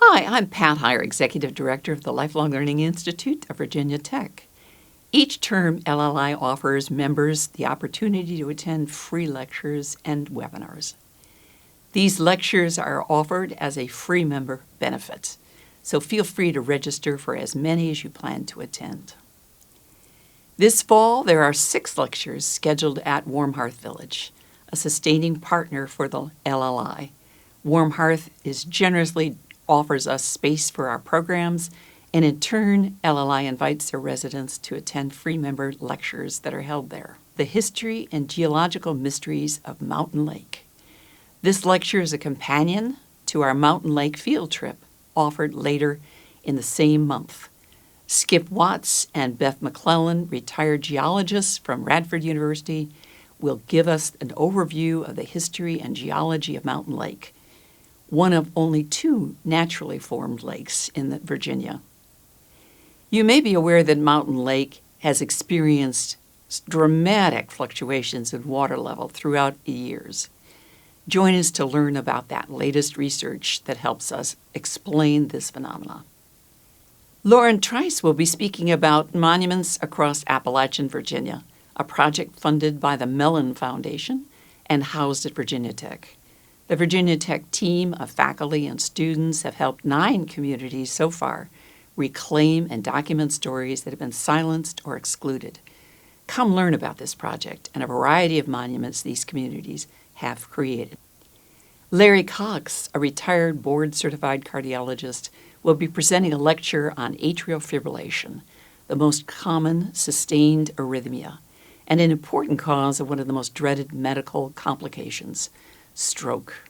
Hi, I'm Pat Heyer, Executive Director of the Lifelong Learning Institute of Virginia Tech. Each term, LLI offers members the opportunity to attend free lectures and webinars. These lectures are offered as a free member benefit, so feel free to register for as many as you plan to attend. This fall, there are 6 lectures scheduled at Warm Hearth Village, a sustaining partner for the LLI. Warm Hearth generously offers us space for our programs, and in turn, LLI invites their residents to attend free member lectures that are held there. The History and Geological Mysteries of Mountain Lake. This lecture is a companion to our Mountain Lake field trip offered later in the same month. Skip Watts and Beth McClellan, retired geologists from Radford University, will give us an overview of the history and geology of Mountain Lake, one of only 2 naturally formed lakes in Virginia. You may be aware that Mountain Lake has experienced dramatic fluctuations in water level throughout the years. Join us to learn about that latest research that helps us explain this phenomenon. Lauren Trice will be speaking about monuments across Appalachian Virginia, a project funded by the Mellon Foundation and housed at Virginia Tech. The Virginia Tech team of faculty and students have helped 9 communities so far reclaim and document stories that have been silenced or excluded. Come learn about this project and a variety of monuments these communities have created. Larry Cox, a retired board-certified cardiologist, will be presenting a lecture on atrial fibrillation, the most common sustained arrhythmia, and an important cause of one of the most dreaded medical complications, stroke.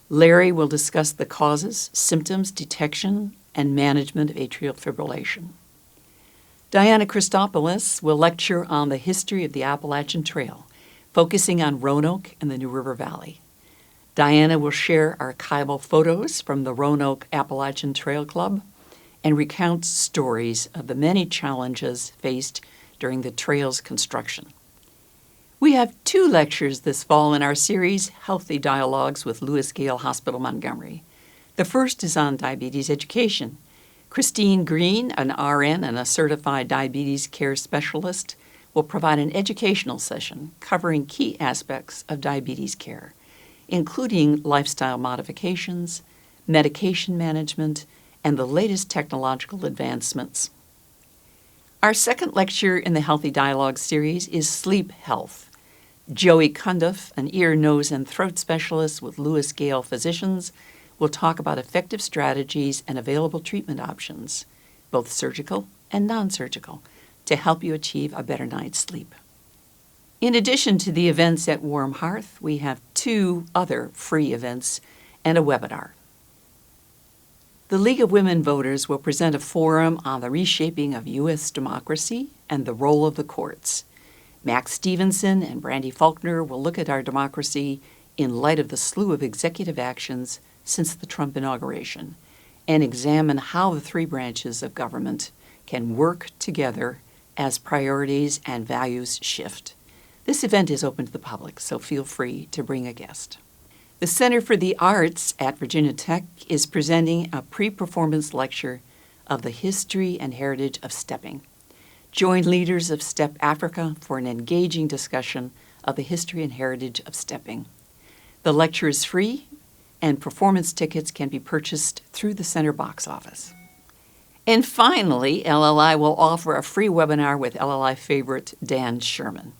Larry will discuss the causes, symptoms, detection, and management of atrial fibrillation. Diana Christopoulos will lecture on the history of the Appalachian Trail, focusing on Roanoke and the New River Valley. Diana will share archival photos from the Roanoke Appalachian Trail Club and recount stories of the many challenges faced during the trail's construction. We have 2 lectures this fall in our series, Healthy Dialogues with Lewis Gale Hospital Montgomery. The first is on diabetes education. Christine Green, an RN and a certified diabetes care specialist, will provide an educational session covering key aspects of diabetes care, including lifestyle modifications, medication management, and the latest technological advancements. Our second lecture in the Healthy Dialogues series is Sleep Health. Joey Cundiff, an ear, nose, and throat specialist with Lewis Gale Physicians, will talk about effective strategies and available treatment options, both surgical and non-surgical, to help you achieve a better night's sleep. In addition to the events at Warm Hearth, we have 2 other free events and a webinar. The League of Women Voters will present a forum on the reshaping of U.S. democracy and the role of the courts. Max Stevenson and Brandy Faulkner will look at our democracy in light of the slew of executive actions since the Trump inauguration and examine how the 3 branches of government can work together as priorities and values shift. This event is open to the public, so feel free to bring a guest. The Center for the Arts at Virginia Tech is presenting a pre-performance lecture of the history and heritage of stepping. Join leaders of Step Africa for an engaging discussion of the history and heritage of stepping. The lecture is free, and performance tickets can be purchased through the center box office. And finally, LLI will offer a free webinar with LLI favorite Dan Sherman.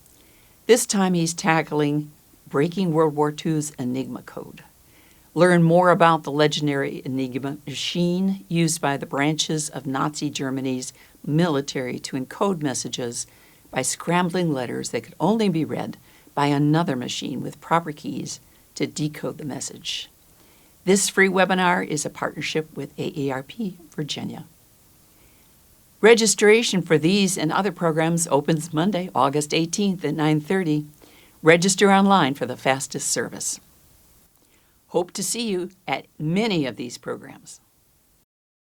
This time he's tackling Breaking World War II's Enigma Code. Learn more about the legendary Enigma machine used by the branches of Nazi Germany's military to encode messages by scrambling letters that could only be read by another machine with proper keys to decode the message. This free webinar is a partnership with AARP Virginia. Registration for these and other programs opens Monday, August 18th at 9:30. Register online for the fastest service. Hope to see you at many of these programs.